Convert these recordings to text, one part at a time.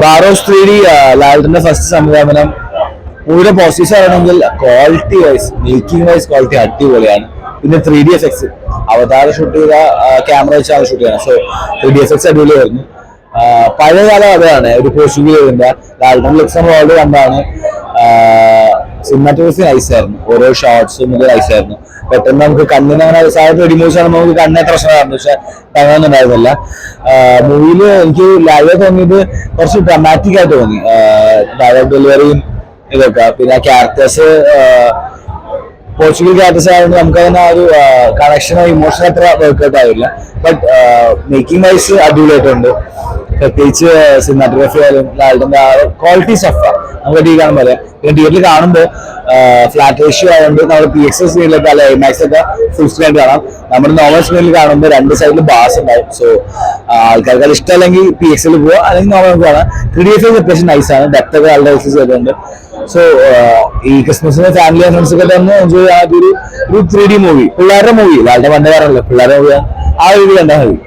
Barroz 3D ലാലിന്റെ first സംവിധാനം. മൂവിയുടെ positives ആണെങ്കിൽ quality wise making wise quality അടിപൊളിയാണ്. പിന്നെ 3D എഫക്ട്സ് അവതാര ഷൂട്ട് ചെയ്ത ക്യാമറ വെച്ചാണ് ഷൂട്ട് ചെയ്യുന്നത്. സോ 3D എഫക്ട്സ് അടിപൊളിയായിരുന്നു. പഴയകാല കഥയാണ്, ഒരു പോർച്ചുഗീസിന്റെ ലാലിന്റെ ലുക്സ് നമ്മൾ ഓൾറെഡി കണ്ടാണ്. സിനിമാറ്റോഗ്രഫി നൈസായിരുന്നു, ഓരോ ഷോട്ട്സും മുതൽ നൈസായിരുന്നു. പെട്ടെന്ന് നമുക്ക് കണ്ണിന് അങ്ങനെ സാധാരണ റെഡിമൂവ്സ് ആണ് നമുക്ക് കണ്ണിന് പ്രശ്നമായിരുന്നു, പക്ഷെ അങ്ങനെയൊന്നും ഉണ്ടായിരുന്നില്ല. മൂവിയിൽ എനിക്ക് ലൈവ് തോന്നിയത് കുറച്ച് ഡ്രമാറ്റിക് ആയിട്ട് തോന്നി, ഡയലോഗ് ഡെലിവറിയും ഇതൊക്കെ. പിന്നെ ക്യാരക്ടേഴ്സ് പോർച്ചുഗൽ ക്യാരക്ടേഴ്സ് ആയതുകൊണ്ട് നമുക്കതിന് ആ ഒരു കണക്ഷനോ ഇമോഷനോ അത്ര വർക്ക്ഔട്ട് ആവില്ല. ബട്ട് മേക്കിംഗ് വൈസ് അടിപൊളിയായിട്ടുണ്ട്. പ്രത്യേകിച്ച് സിനിമാറ്റോഗ്രഫി ആയാലും ലാലിന്റെ ക്വാളിറ്റി സ്റ്റഫ് നമുക്ക് ടി കാണാൻ പറയാം. പിന്നെ തിയേറ്ററിൽ കാണുമ്പോൾ ഫ്ലാറ്റ് റേഷ്യോ ആയതുകൊണ്ട് നമ്മൾ PXS സ്ക്രീനിലൊക്കെ അല്ലെ IMAX ഒക്കെ ഫുൾ സ്ക്രീൻ കാണാം. നമ്മുടെ നോർമൽ സ്ക്രീനിൽ കാണുമ്പോൾ രണ്ട് സൈഡിൽ ബാസ് ഉണ്ടാവും. സോ ആൾക്കാർക്ക് അത് ഇഷ്ടമല്ലെങ്കിൽ PXL പോവുക, അല്ലെങ്കിൽ നോർമൽ കാണാം. 3D എഫക്ട്സ് അത്യാവശ്യം നൈസാണ്, ഡെപ്ത് ഒക്കെ വളരെ എക്സസ് ചെയ്തിട്ടുണ്ട്. സോ ഈ ക്രിസ്മസിന് ഫാമിലി ഫ്രണ്ട്സ് ഒക്കെ തന്നെ എൻജോയ് ചെയ്യാൻ ഒരു 3D മൂവി, പിള്ളേരുടെ മൂവി. ലാലിന്റെ പണ്ട് പറയാനല്ലോ പിള്ളേരുടെ മൂവിയാണ്, ആ ഒരു രീതി കണ്ടാൽ മതി.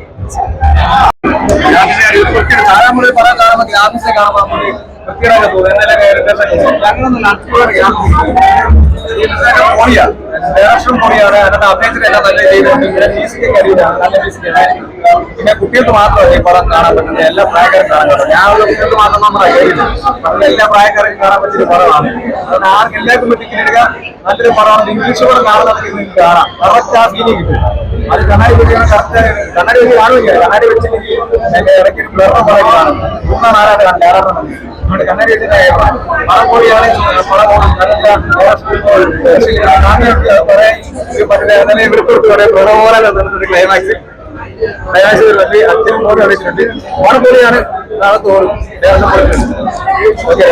പിന്നെ കുട്ടികൾക്ക് മാത്രമല്ല ഈ പടം കാണാൻ പറ്റുന്നത്, എല്ലാ പ്രായക്കാരും കാണാൻ പറ്റും. ഞാനുള്ള കുട്ടികൾക്ക് മാത്രം നമ്മുടെ എല്ലാ പ്രായക്കാർക്കും കാണാൻ പറ്റിയ പടമാണ്. അതുകൊണ്ട് ആർക്കും എല്ലാവർക്കും പറ്റിക്കുക നല്ലൊരു പടമാണ്. ഇംഗ്ലീഷ് കൂടെ കാണുന്നവർക്ക് കാണാം, കറക്റ്റ് ആ ഫീലിംഗ് കിട്ടും. അത് കണ്ണാടി വെച്ചാണ് കറക്റ്റ്. കണ്ണാടി വെച്ച് കാണുകയില്ല, കണ്ണാടി വെച്ചില്ലെങ്കിൽ എന്റെ ഇടയ്ക്ക് ഒരു ബ്ലർ പോലെ കാണും. 3-4 കണ്ടാറാണ്. നമ്മുടെ കണ്ണാടി വെച്ചിട്ട് പടം കൂടിയാണ് പടം നല്ല വിളിപ്പെടുത്തി പറയാം. പോലെ നിന്നിട്ടുണ്ട് ക്ലൈമാക്സ്. അച്ഛനും മോനും അറിയിച്ചിട്ടുണ്ട്. ഓണം കൂടിയാണ് നാളെ തോറും ഓക്കെ.